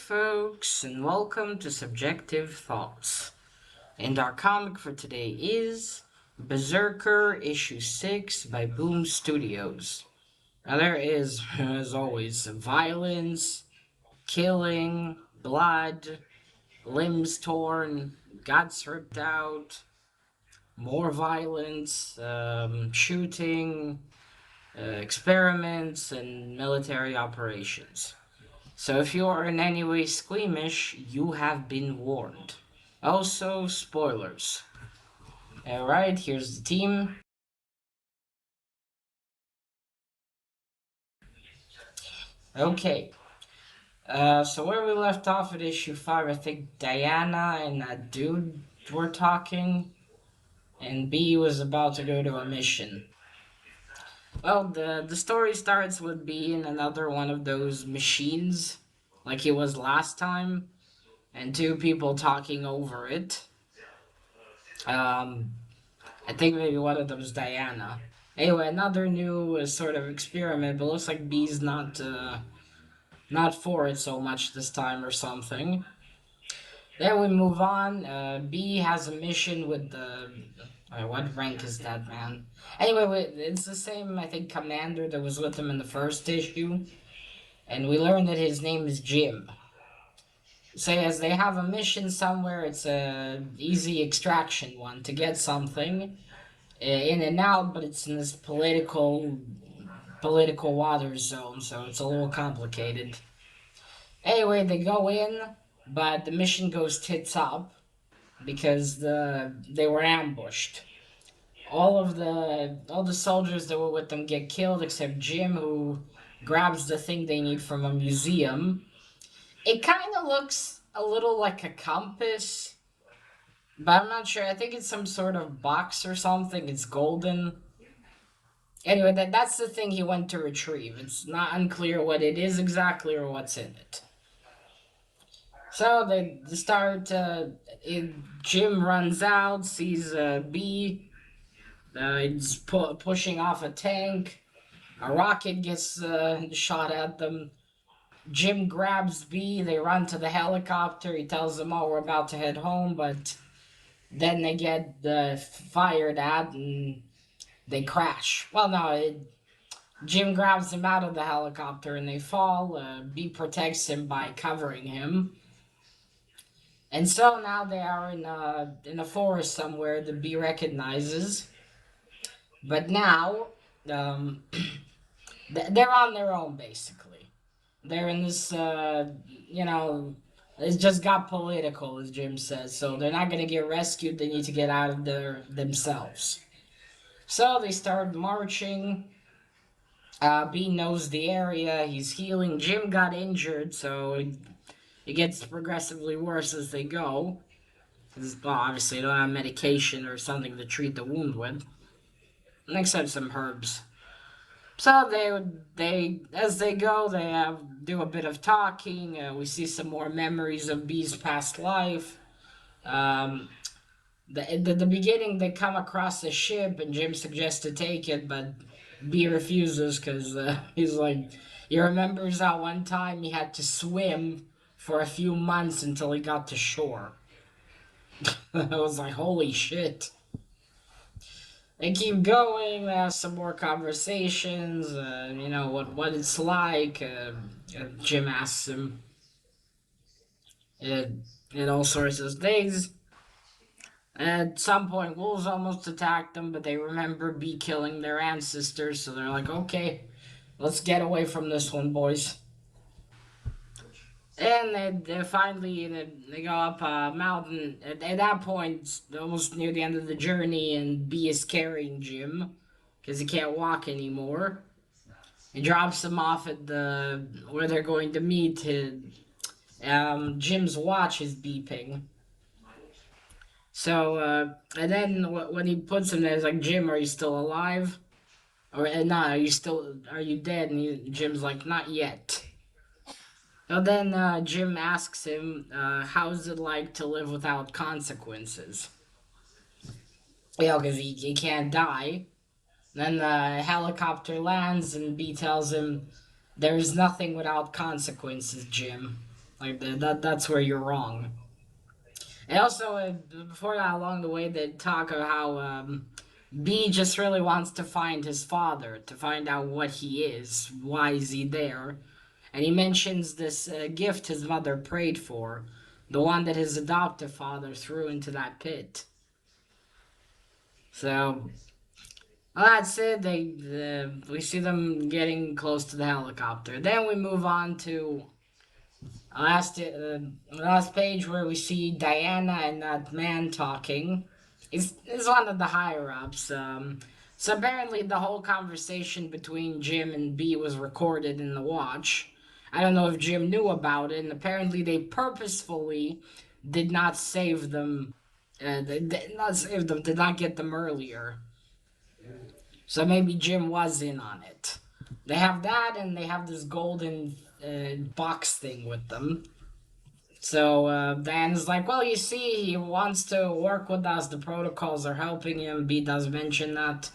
folks, and welcome to Subjective Thoughts. And our comic for today is BRZRKR Issue 6 by Boom Studios. Now, there is, as always, violence, killing, blood, limbs torn, guts ripped out, more violence, shooting, experiments, and military operations. So if you are in any way squeamish, you have been warned. Also, spoilers. Alright, here's the team. Okay. So where we left off at issue 5, I think Diana and that dude were talking, and B was about to go to a mission. Well, the story starts with B in another one of those machines, like he was last time, and two people talking over it. I think maybe one of them is Diana. Anyway, another new sort of experiment, but looks like B's not for it so much this time or something. Then we move on. B has a mission with the. What rank is that, man? Anyway, it's the same, I think, commander that was with him in the first issue. And we learn that his name is Jim. So as they have a mission somewhere, it's a easy extraction one to get something in and out, but it's in this political water zone, so it's a little complicated. Anyway, they go in, but the mission goes tits up because they were ambushed. All the soldiers that were with them get killed except Jim, who grabs the thing they need from a museum. It kind of looks a little like a compass, but I'm not sure. I think it's some sort of box or something. It's golden. Anyway, that's the thing he went to retrieve. It's not unclear what it is exactly or what's in it. So they start. Jim runs out, sees B. He's pushing off a tank. A rocket gets shot at them. Jim grabs B. They run to the helicopter. He tells them, "Oh, we're about to head home," but then they get fired at and they crash. Well, no, Jim grabs him out of the helicopter and they fall. B protects him by covering him. And so now they are in a forest somewhere that B recognizes. But now, um, they're on their own, basically. They're in this, it just got political, as Jim says. So they're not going to get rescued. They need to get out of there themselves. So they start marching. B knows the area. He's healing. Jim got injured, so it gets progressively worse as they go. Well, obviously, they don't have medication or something to treat the wound with. Except some herbs. So they as they go, they do a bit of talking. We see some more memories of B's past life. Um, at the beginning, they come across a ship, and Jim suggests to take it, but B refuses because he's like, he remembers how one time he had to swim for a few months until he got to shore. I was like, holy shit. They keep going. They have some more conversations. What it's like. Jim asks him. And all sorts of things. At some point, wolves almost attack them, but they remember B killing their ancestors, so they're like, okay, let's get away from this one, boys. And they finally they go up a mountain. At that point, almost near the end of the journey, and B is carrying Jim because he can't walk anymore. He drops him off at the where they're going to meet. Jim's watch is beeping. So and then when he puts him there, it's like, Jim, are you still alive? Or nah, are you dead? And Jim's like, not yet. So then Jim asks him, how's it like to live without consequences? Because he can't die. Then the helicopter lands and B tells him, there's nothing without consequences, Jim. Like that's where you're wrong. And also, before that, along the way, they talk of how B just really wants to find his father, to find out what he is, why is he there, and he mentions this gift his mother prayed for, the one that his adoptive father threw into that pit. So well, that's it. We see them getting close to the helicopter. Then we move on to last page where we see Diana and that man talking. Is one of the higher ups. So apparently the whole conversation between Jim and B was recorded in the watch. I don't know if Jim knew about it, and apparently they purposefully did not save them. They did not save them. Did not get them earlier. So maybe Jim was in on it. They have that, and they have this golden box thing with them. So Dan's like, well, you see, he wants to work with us. The protocols are helping him. B does mention that.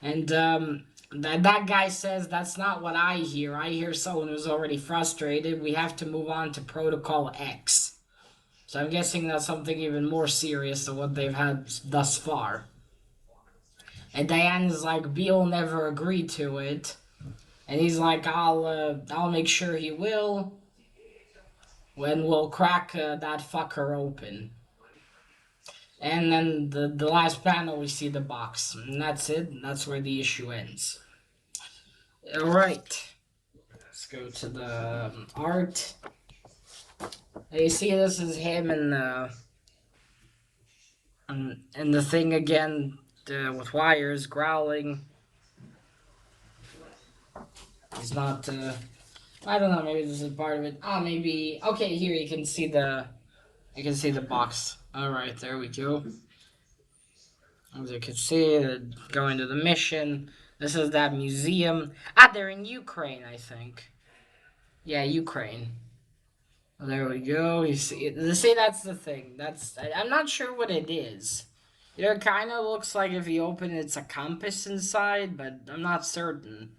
And that guy says, that's not what I hear. I hear someone who's already frustrated. We have to move on to Protocol X. So I'm guessing that's something even more serious than what they've had thus far. And Diana's like, B'll never agree to it. And he's like, I'll make sure he will. When we'll crack that fucker open. And then the last panel, we see the box. And that's it. And that's where the issue ends. Alright. Let's go to the art. You see, this is him and the thing again with wires growling. He's not. I don't know. Maybe this is part of it. Maybe. Okay, here you can see the. You can see the box. All right, there we go. As you can see, going to the mission. This is that museum. They're in Ukraine, I think. Yeah, Ukraine. There we go. You see, that's the thing. I'm not sure what it is. It kind of looks like if you open it, it's a compass inside, but I'm not certain.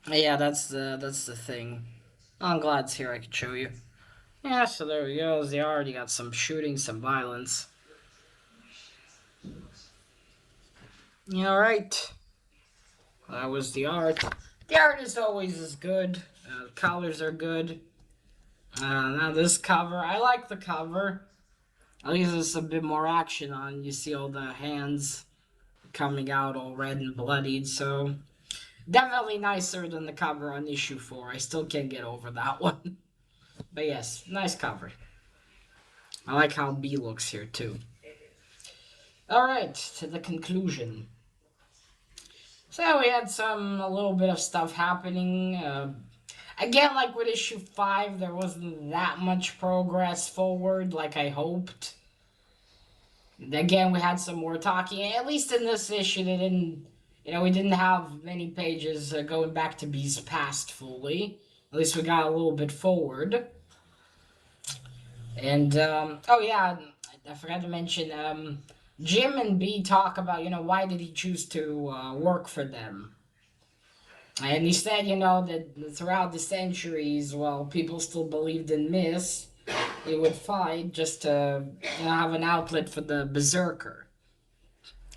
Yeah, that's the thing. I'm glad it's here. I can show you. Yeah, so there we go. They already got some shooting, some violence. All right. That was the art. The art is always as good. The colors are good. Now this cover, I like the cover. At least there's a bit more action on. You see all the hands coming out all red and bloodied. So definitely nicer than the cover on issue 4. I still can't get over that one. But yes, nice cover. I like how B looks here too. Alright, to the conclusion. So we had a little bit of stuff happening. Again, like with issue 5, there wasn't that much progress forward like I hoped. Again, we had some more talking. At least in this issue, they didn't, we didn't have many pages going back to B's past fully. At least we got a little bit forward. And, oh yeah, I forgot to mention, Jim and B talk about, why did he choose to work for them? And he said, that throughout the centuries, well, people still believed in myths. He would fight just to have an outlet for the berserker.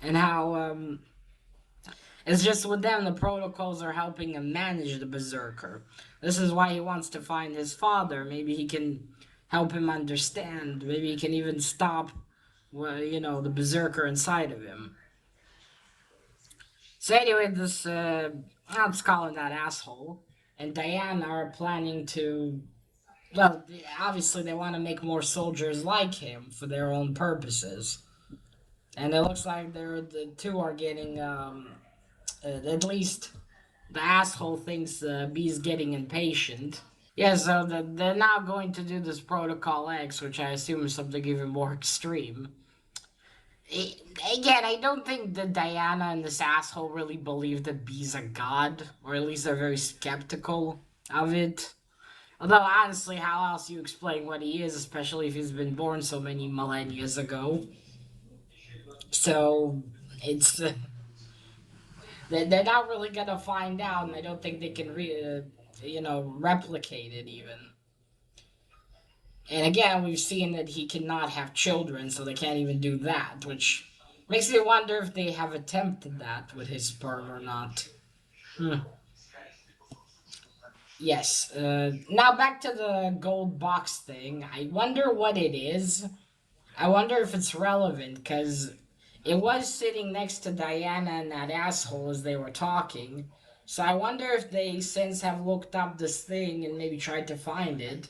And how it's just with them, the protocols are helping him manage the berserker. This is why he wants to find his father. Maybe he can help him understand. Maybe he can even stop, the berserker inside of him. So anyway, this, let's call him that asshole, and Diana are planning to, well, obviously they want to make more soldiers like him for their own purposes. And it looks like the two are getting, at least the asshole thinks B's getting impatient. Yeah, so they're now going to do this Protocol X, which I assume is something even more extreme. Again, I don't think that Diana and this asshole really believe that B's a god, or at least they're very skeptical of it. Although, honestly, how else you explain what he is, especially if he's been born so many millennia ago? So, they're not really gonna find out, and I don't think they can replicated even. And again, we've seen that he cannot have children, so they can't even do that, which makes me wonder if they have attempted that with his sperm or not. Hmm. Yes. Now back to the gold box thing. I wonder what it is. I wonder if it's relevant, because it was sitting next to Diana and that asshole as they were talking. So I wonder if they since have looked up this thing and maybe tried to find it.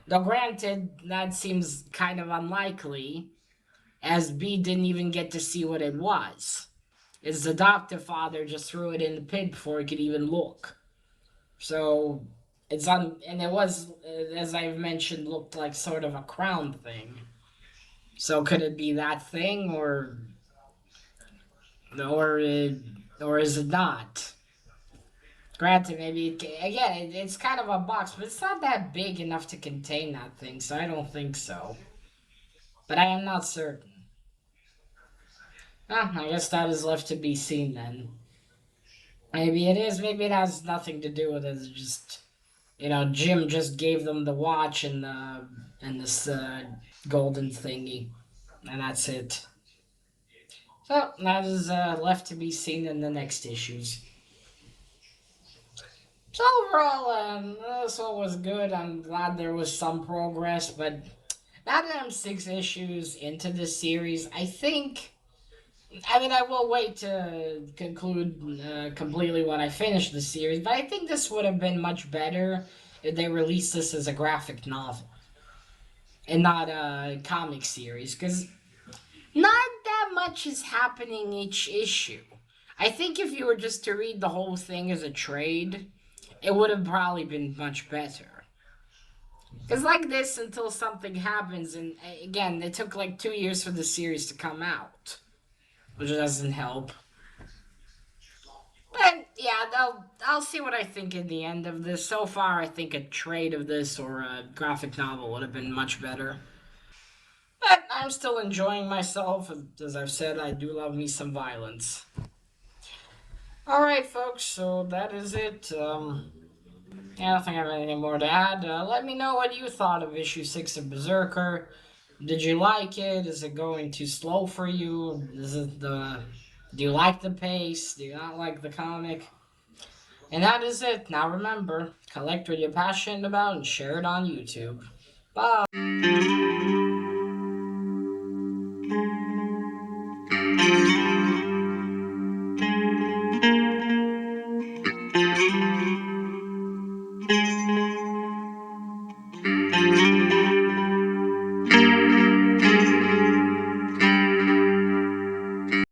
Though granted, that seems kind of unlikely, as B didn't even get to see what it was. His adoptive father just threw it in the pit before he could even look. So and it was, as I've mentioned, looked like sort of a crown thing. So could it be that thing, or or is it not? Granted, maybe again, it's kind of a box, but it's not that big enough to contain that thing, so I don't think so. But I am not certain. I guess that is left to be seen then. Maybe it is. Maybe it has nothing to do with it. It's just Jim just gave them the watch and this golden thingy, and that's it. So that is left to be seen in the next issues. So overall, this one was good. I'm glad there was some progress, but now that I'm 6 issues into this series, I think. I mean, I will wait to conclude completely when I finish the series, but I think this would have been much better if they released this as a graphic novel and not a comic series, because not that much is happening each issue. I think if you were just to read the whole thing as a trade, it would have probably been much better. Because like this, until something happens, and again, it took like 2 years for the series to come out, which doesn't help. But yeah, I'll see what I think in the end of this. So far, I think a trade of this or a graphic novel would have been much better. But I'm still enjoying myself. As I've said, I do love me some violence. Alright, folks, so that is it. I don't think I have anything more to add. Let me know what you thought of issue 6 of Berserker. Did you like it? Is it going too slow for you? Do you like the pace? Do you not like the comic? And that is it. Now remember, collect what you're passionate about and share it on YouTube. Bye!